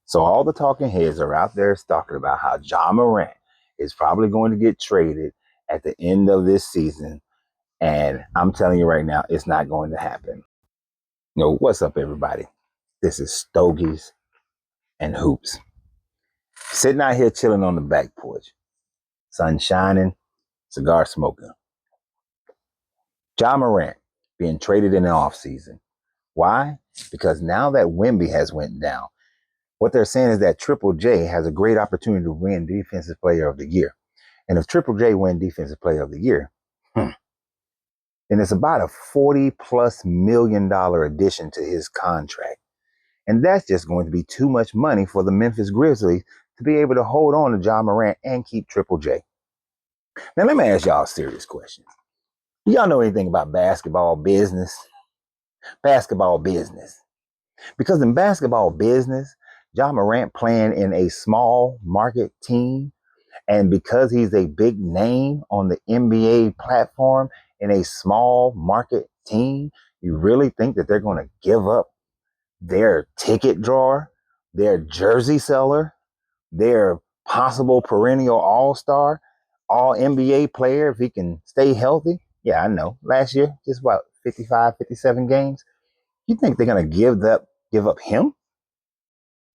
So all the talking heads are out there talking about how Ja Morant is probably going to get traded at the end of this season. And I'm telling you right now, it's not going to happen. What's up, everybody? This is Stogies and Hoops. Sitting out here chilling on the back porch. Sun shining, cigar smoking. Ja Morant being traded in the offseason. Why? Because now that Wemby has went down, what they're saying is that Triple J has a great opportunity to win Defensive Player of the Year. And if Triple J win Defensive Player of the Year, then it's about a $40+ million addition to his contract. And that's just going to be too much money for the Memphis Grizzlies to be able to hold on to Ja Morant and keep Triple J. Now, let me ask y'all a serious question. Y'all know anything about basketball business? Basketball business. Because in basketball business, Ja Morant playing in a small market team, and because he's a big name on the NBA platform in a small market team, you really think that they're going to give up their ticket drawer, their jersey seller, their possible perennial all-star, all NBA player if he can stay healthy? Yeah, I know. Last year, just about 55, 57 games. You think they're going to give up him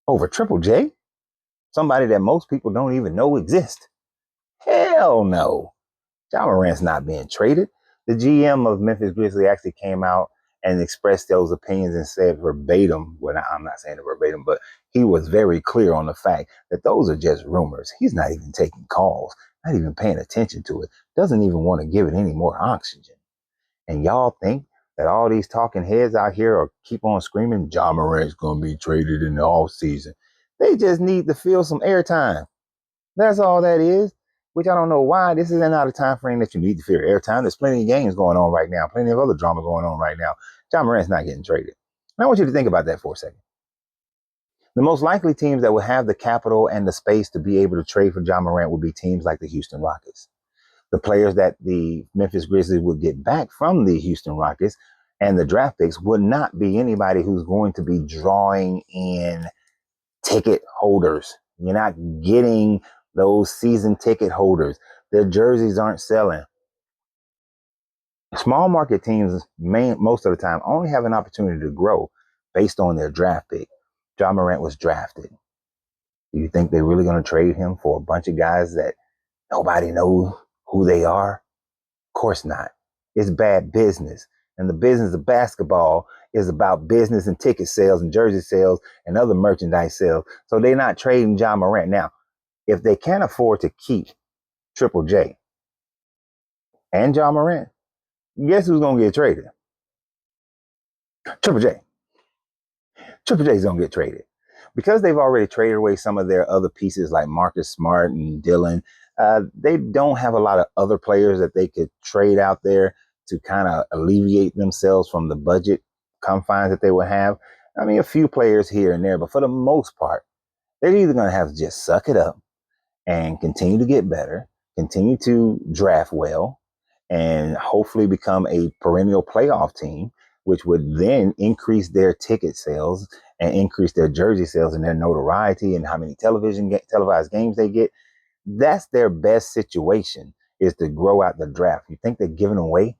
over Triple J? Somebody that most people don't even know exists. Hell no. Ja Morant's not being traded. The GM of Memphis Grizzlies actually came out and expressed those opinions and said verbatim, well, I'm not saying it verbatim, but he was very clear on the fact that those are just rumors. He's not even taking calls, not even paying attention to it, doesn't even want to give it any more oxygen. And y'all think that all these talking heads out here are keep on screaming, Ja Morant's going to be traded in the offseason. They just need to fill some airtime. That's all that is, which I don't know why. This is not a time frame that you need to fear airtime. There's plenty of games going on right now, plenty of other drama going on right now. Ja Morant's not getting traded. And I want you to think about that for a second. The most likely teams that will have the capital and the space to be able to trade for Ja Morant would be teams like the Houston Rockets. The players that the Memphis Grizzlies would get back from the Houston Rockets and the draft picks would not be anybody who's going to be drawing in ticket holders. You're not getting those season ticket holders. Their jerseys aren't selling. Small market teams most of the time only have an opportunity to grow based on their draft pick. Ja Morant was drafted. Do you think they're really going to trade him for a bunch of guys that nobody knows who they are? Of course not. It's bad business. And the business of basketball is about business and ticket sales and jersey sales and other merchandise sales. So they're not trading Ja Morant. Now, if they can't afford to keep Triple J and Ja Morant, guess who's going to get traded? Triple J. Triple J's going to get traded. Because they've already traded away some of their other pieces like Marcus Smart and Dillon, they don't have a lot of other players that they could trade out there to kind of alleviate themselves from the budget confines that they would have. I mean, a few players here and there, but for the most part, they're either going to have to just suck it up and continue to get better, continue to draft well, and hopefully become a perennial playoff team, which would then increase their ticket sales and increase their jersey sales and their notoriety and how many televised games they get. That's their best situation, is to grow out the draft. You think they're giving away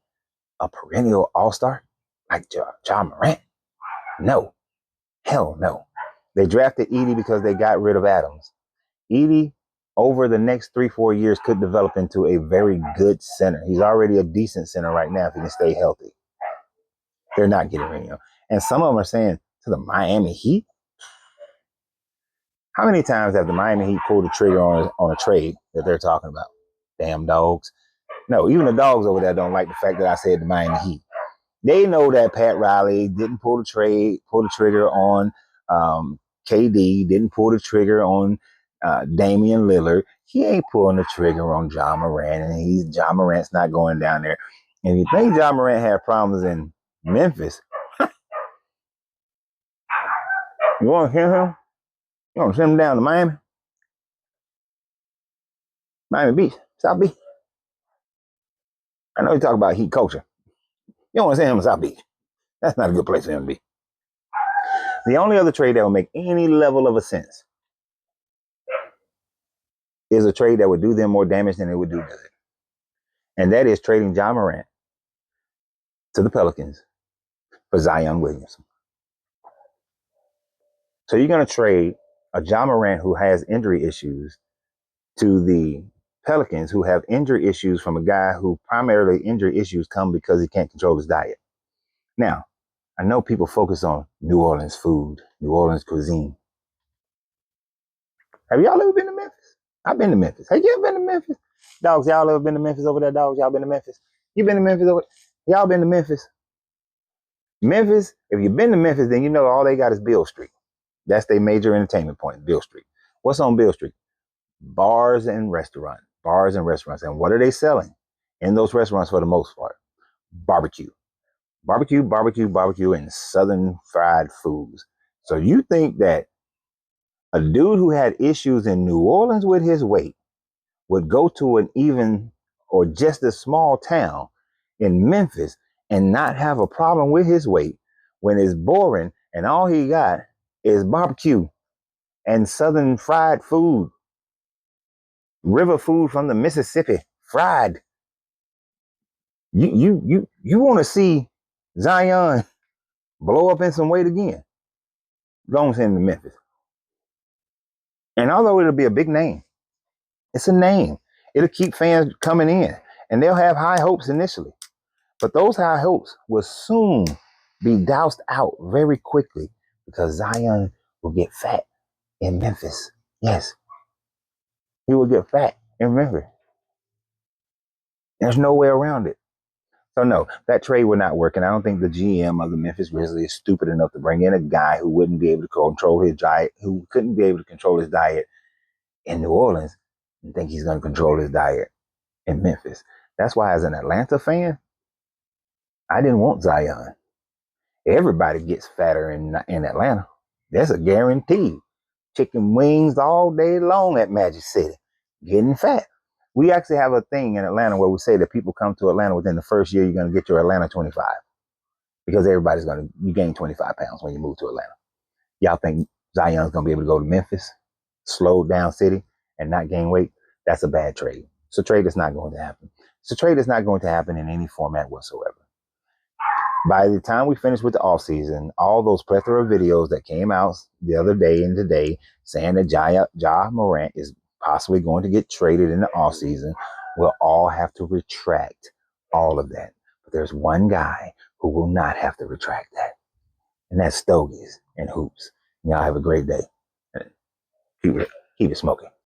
a perennial all-star like Ja Morant? No. Hell no. They drafted Edey because they got rid of Adams. Edey, over the next 3-4 years, could develop into a very good center. He's already a decent center right now if he can stay healthy. They're not getting rid of him. And some of them are saying to the Miami Heat. How many times have the Miami Heat pulled the trigger on a trade that they're talking about? Damn dogs. No, even the dogs over there don't like the fact that I said the Miami Heat. They know that Pat Riley didn't pull the trigger on KD, didn't pull the trigger on Damian Lillard. He ain't pulling the trigger on Ja Morant, and Ja Morant's not going down there. And you think Ja Morant had problems in Memphis? You want to hear him? You want to send him down to Miami? Miami Beach, South Beach. I know you talk about Heat culture. You don't want to send him to South Beach. That's not a good place for him to be. The only other trade that will make any level of a sense is a trade that would do them more damage than it would do good. And that is trading Ja Morant to the Pelicans for Zion Williamson. So you're going to trade a Ja Morant who has injury issues to the Pelicans who have injury issues from a guy who primarily injury issues come because he can't control his diet. Now, I know people focus on New Orleans food, New Orleans cuisine. Have y'all ever been to Memphis? I've been to Memphis. Have you ever been to Memphis? Dogs, y'all ever been to Memphis over there, dogs? Y'all been to Memphis? You been to Memphis over there? Y'all been to Memphis? Memphis, if you've been to Memphis, then you know all they got is Beale Street. That's their major entertainment point, Beale Street. What's on Beale Street? Bars and restaurants. Bars and restaurants. And what are they selling in those restaurants for the most part? Barbecue. Barbecue, barbecue, barbecue, and southern fried foods. So you think that a dude who had issues in New Orleans with his weight would go to an even or just a small town in Memphis and not have a problem with his weight when it's boring and all he got is barbecue and southern fried food, river food from the Mississippi, fried. You want to see Zion blow up in some weight again? Go on, send him to Memphis. And although it'll be a big name, it's a name. It'll keep fans coming in, and they'll have high hopes initially. But those high hopes will soon be doused out very quickly because Zion will get fat in Memphis. Yes, he will get fat in Memphis. There's no way around it. So no, that trade will not work. And I don't think the GM of the Memphis Grizzlies is stupid enough to bring in a guy who wouldn't be able to control his diet, who couldn't be able to control his diet in New Orleans and think he's going to control his diet in Memphis. That's why as an Atlanta fan, I didn't want Zion. Everybody gets fatter in Atlanta. That's a guarantee. Chicken wings all day long at Magic City, getting fat. We actually have a thing in Atlanta where we say that people come to Atlanta within the first year, you're going to get your Atlanta 25 because everybody's going to, you gain 25 pounds when you move to Atlanta. Y'all think Zion's going to be able to go to Memphis, slow down city, and not gain weight? That's a bad trade. It's a trade that's not going to happen. It's a trade that's not going to happen in any format whatsoever. By the time we finish with the offseason, all those plethora of videos that came out the other day and today saying that Ja Morant is possibly going to get traded in the offseason, we'll all have to retract all of that. But there's one guy who will not have to retract that, and that's Stogies and Hoops. Y'all have a great day. Keep it smoking.